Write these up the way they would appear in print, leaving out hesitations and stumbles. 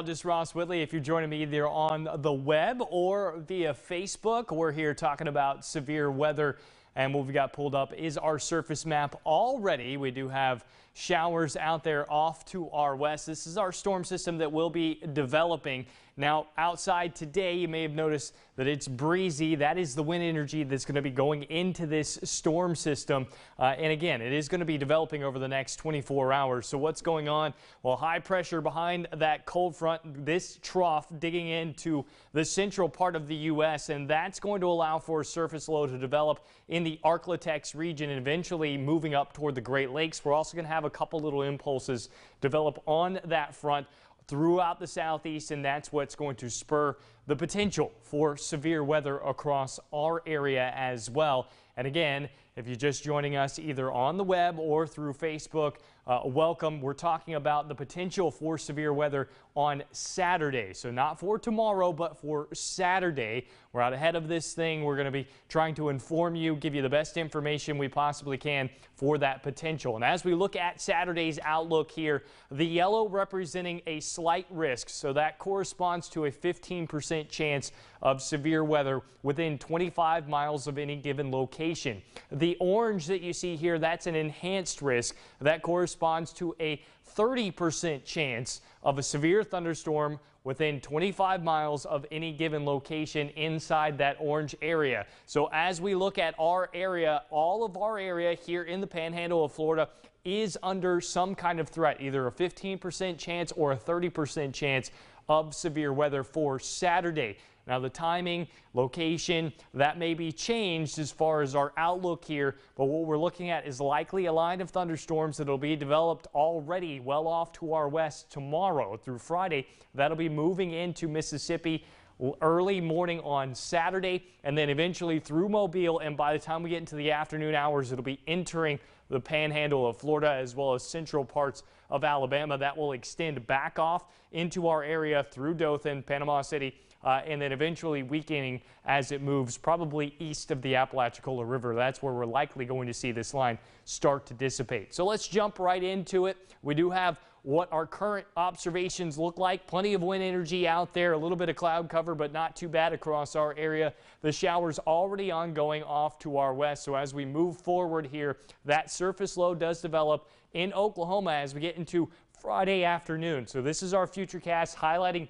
Just Ross Whitley. If you're joining me either on the web or via Facebook, we're here talking about severe weather, and what we've got pulled up is our surface map already. We do have showers out there off to our west. This is our storm system that will be developing. Now, outside today, you may have noticed that it's breezy. That is the wind energy that's going to be going into this storm system. And again, it is going to be developing over the next 24 hours. So what's going on? Well, high pressure behind that cold front, this trough digging into the central part of the U.S., and that's going to allow for surface low to develop in the Arklatex region and eventually moving up toward the Great Lakes. We're also going to have a couple little impulses develop on that front throughout the southeast, and that's what's going to spur the potential for severe weather across our area as well. And again, if you're just joining us either on the web or through Facebook, welcome. We're talking about the potential for severe weather on Saturday. So not for tomorrow, but for Saturday. We're out ahead of this thing. We're going to be trying to inform you, give you the best information we possibly can for that potential. And as we look at Saturday's outlook here, the yellow representing a slight risk. So that corresponds to a 15% chance of severe weather within 25 miles of any given location. The orange that you see here, that's an enhanced risk. That corresponds to a 30% chance of a severe thunderstorm within 25 miles of any given location inside that orange area. So as we look at our area, all of our area here in the Panhandle of Florida is under some kind of threat, either a 15% chance or a 30% chance of severe weather for Saturday. Now, the timing, location, that may be changed as far as our outlook here, but what we're looking at is likely a line of thunderstorms that will be developed already well off to our west tomorrow through Friday. That'll be moving into Mississippi early morning on Saturday and then eventually through Mobile, and by the time we get into the afternoon hours, it'll be entering the Panhandle of Florida as well as central parts of Alabama. That will extend back off into our area through Dothan, Panama City, and then eventually weakening as it moves probably east of the Apalachicola River. That's where we're likely going to see this line start to dissipate. So let's jump right into it. We do have what our current observations look like. Plenty of wind energy out there, a little bit of cloud cover, but not too bad across our area. The showers already ongoing off to our west. So as we move forward here, that surface low does develop in Oklahoma as we get into Friday afternoon. So this is our FUTURECAST highlighting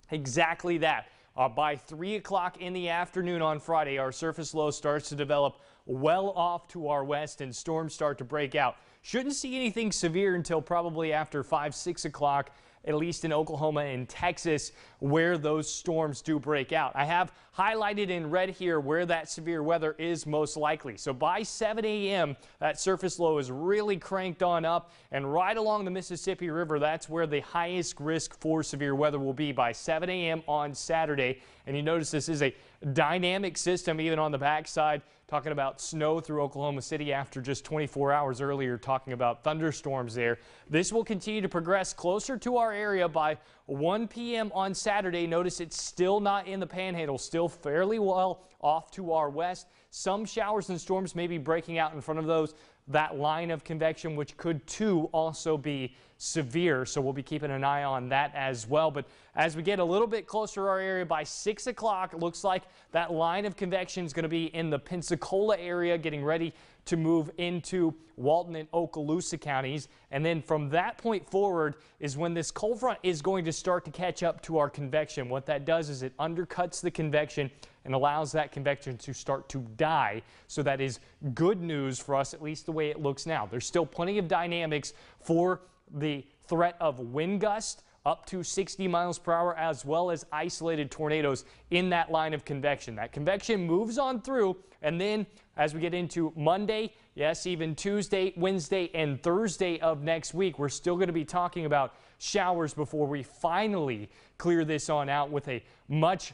exactly that. By 3 o'clock in the afternoon on Friday, our surface low starts to develop well off to our west and storms start to break out. Shouldn't see anything severe until probably after 5, 6 o'clock, at least in Oklahoma and Texas, where those storms do break out. I have highlighted in red here where that severe weather is most likely. So by 7 a.m., that surface low is really cranked on up, and right along the Mississippi River, that's where the highest risk for severe weather will be by 7 a.m. on Saturday. And you notice this is a dynamic system even on the backside, talking about snow through Oklahoma City after just 24 hours earlier, talking about thunderstorms there. This will continue to progress closer to our area by 1 p.m. on Saturday. Notice it's still not in the Panhandle, still fairly well off to our west. Some showers and storms may be breaking out in front of that line of convection, which could too also be severe. So we'll be keeping an eye on that as well. But as we get a little bit closer to our area by 6 o'clock, it looks like that line of convection is going to be in the Pensacola area, getting ready to move into Walton and Okaloosa counties. And then from that point forward is when this cold front is going to start to catch up to our convection. What that does is it undercuts the convection and allows that convection to start to die. So that is good news for us, at least the way it looks now. There's still plenty of dynamics for the threat of wind gusts up to 60 miles per hour, as well as isolated tornadoes in that line of convection. That convection moves on through, and then as we get into Monday, yes, even Tuesday, Wednesday, and Thursday of next week, we're still going to be talking about showers before we finally clear this on out with a much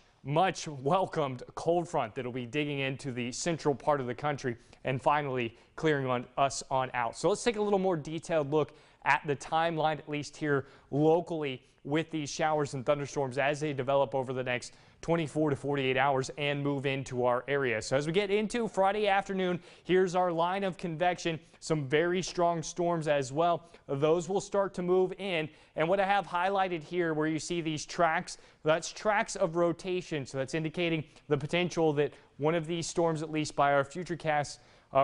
welcomed cold front that'll be digging into the central part of the country and finally clearing on us on out. So let's take a little more detailed look at the timeline, at least here locally, with these showers and thunderstorms as they develop over the next 24 to 48 hours and move into our area. So as we get into Friday afternoon, here's our line of convection. Some very strong storms as well. Those will start to move in. And what I have highlighted here where you see these tracks, that's tracks of rotation. So that's indicating the potential that one of these storms, at least by our FUTURECAST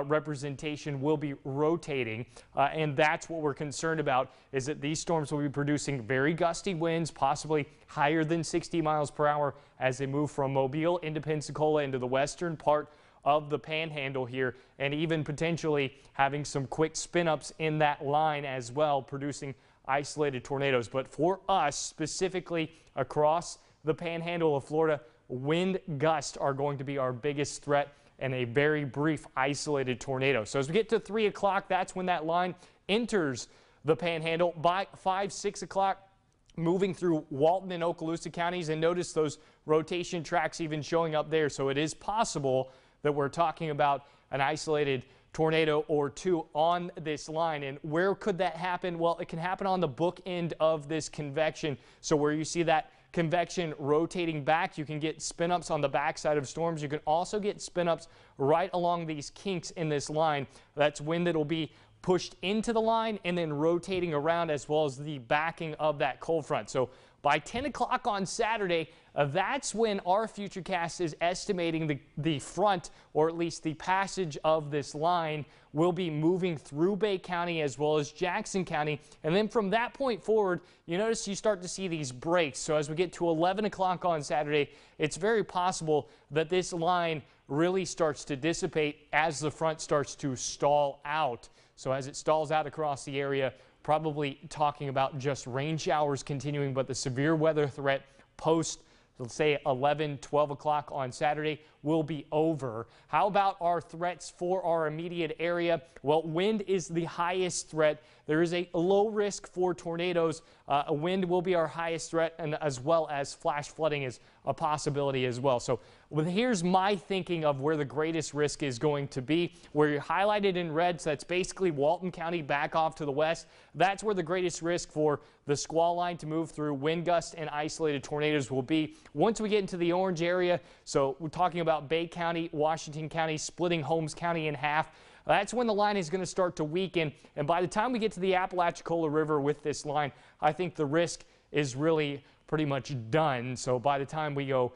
representation, will be rotating, and that's what we're concerned about, is that these storms will be producing very gusty winds, possibly higher than 60 miles per hour as they move from Mobile into Pensacola into the western part of the panhandle here, and even potentially having some quick spin-ups in that line as well, producing isolated tornadoes. But for us, specifically across the panhandle of Florida, wind gusts are going to be our biggest threat, and a very brief isolated tornado. So as we get to 3 o'clock, that's when that line enters the panhandle. By 5, 6 o'clock, moving through Walton and Okaloosa counties, and notice those rotation tracks even showing up there. So it is possible that we're talking about an isolated tornado or two on this line. And where could that happen? Well, it can happen on the book end of this convection. So where you see that convection rotating back, you can get spin-ups on the backside of storms. You can also get spin-ups right along these kinks in this line. That's wind that will be pushed into the line and then rotating around, as well as the backing of that cold front. So by 10 o'clock on Saturday, that's when our FUTURECAST is estimating the front, or at least the passage of this line, will be moving through Bay County as well as Jackson County. And then from that point forward, you notice you start to see these breaks. So as we get to 11 o'clock on Saturday, it's very possible that this line really starts to dissipate as the front starts to stall out. So as it stalls out across the area, probably talking about just rain showers continuing, but the severe weather threat post, let's say 11, 12 o'clock on Saturday, will be over. How about our threats for our immediate area? Well, wind is the highest threat. There is a low risk for tornadoes. Wind will be our highest threat, and as well as flash flooding is a possibility as well. So here's my thinking of where the greatest risk is going to be. Where you're highlighted in red, so that's basically Walton County back off to the west. That's where the greatest risk for the squall line to move through wind gusts and isolated tornadoes will be. Once we get into the orange area, so we're talking about Bay County, Washington County, splitting Holmes County in half. That's when the line is going to start to weaken. And by the time we get to the Apalachicola River with this line, I think the risk is really pretty much done. So by the time we go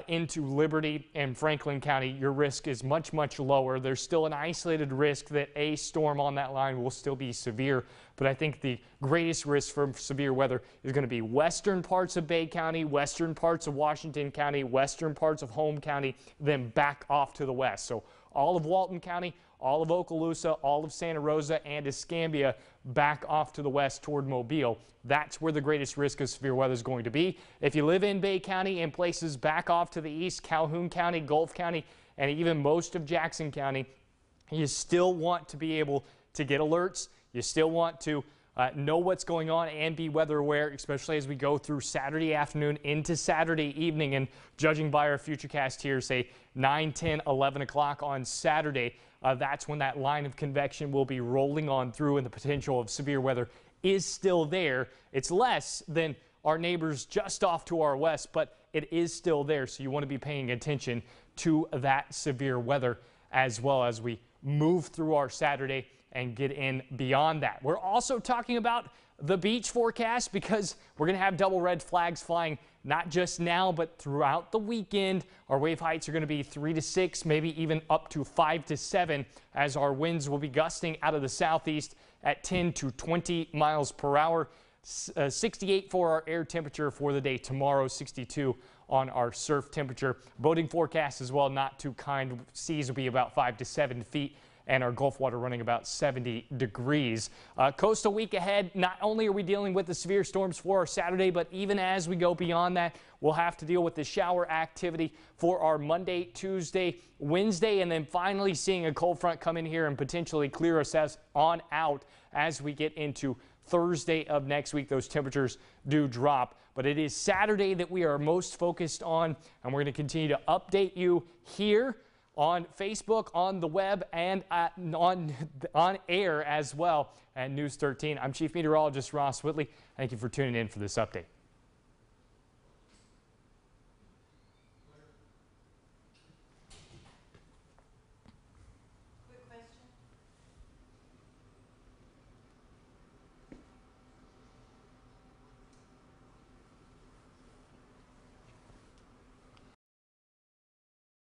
into Liberty and Franklin County, your risk is much, much lower. There's still an isolated risk that a storm on that line will still be severe, but I think the greatest risk for severe weather is going to be western parts of Bay County, western parts of Washington County, western parts of Holmes County, then back off to the west. So all of Walton County, all of Okaloosa, all of Santa Rosa, and Escambia back off to the west toward Mobile. That's where the greatest risk of severe weather is going to be. If you live in Bay County and places back off to the east, Calhoun County, Gulf County, and even most of Jackson County, you still want to be able to get alerts. You still want to know what's going on and be weather aware, especially as we go through Saturday afternoon into Saturday evening. And judging by our FUTURECAST here, say 9, 10, 11 o'clock on Saturday, that's when that line of convection will be rolling on through, and the potential of severe weather is still there. It's less than our neighbors just off to our west, but it is still there. So you want to be paying attention to that severe weather as well as we move through our Saturday and get in beyond that. We're also talking about the beach forecast, because we're going to have double red flags flying not just now but throughout the weekend. Our wave heights are going to be 3 to 6, maybe even up to 5 to 7, as our winds will be gusting out of the southeast at 10 to 20 miles per hour. 68 for our air temperature for the day tomorrow, 62 on our surf temperature. Boating forecast as well, not too kind. Seas will be about 5 to 7 feet, and our Gulf water running about 70 degrees. Coastal week ahead, not only are we dealing with the severe storms for our Saturday, but even as we go beyond that, we'll have to deal with the shower activity for our Monday, Tuesday, Wednesday, and then finally seeing a cold front come in here and potentially clear us on out as we get into Thursday of next week. Those temperatures do drop, but it is Saturday that we are most focused on, and we're going to continue to update you here on Facebook, on the web, and on air as well at News 13. I'm Chief Meteorologist Ross Whitley. Thank you for tuning in for this update.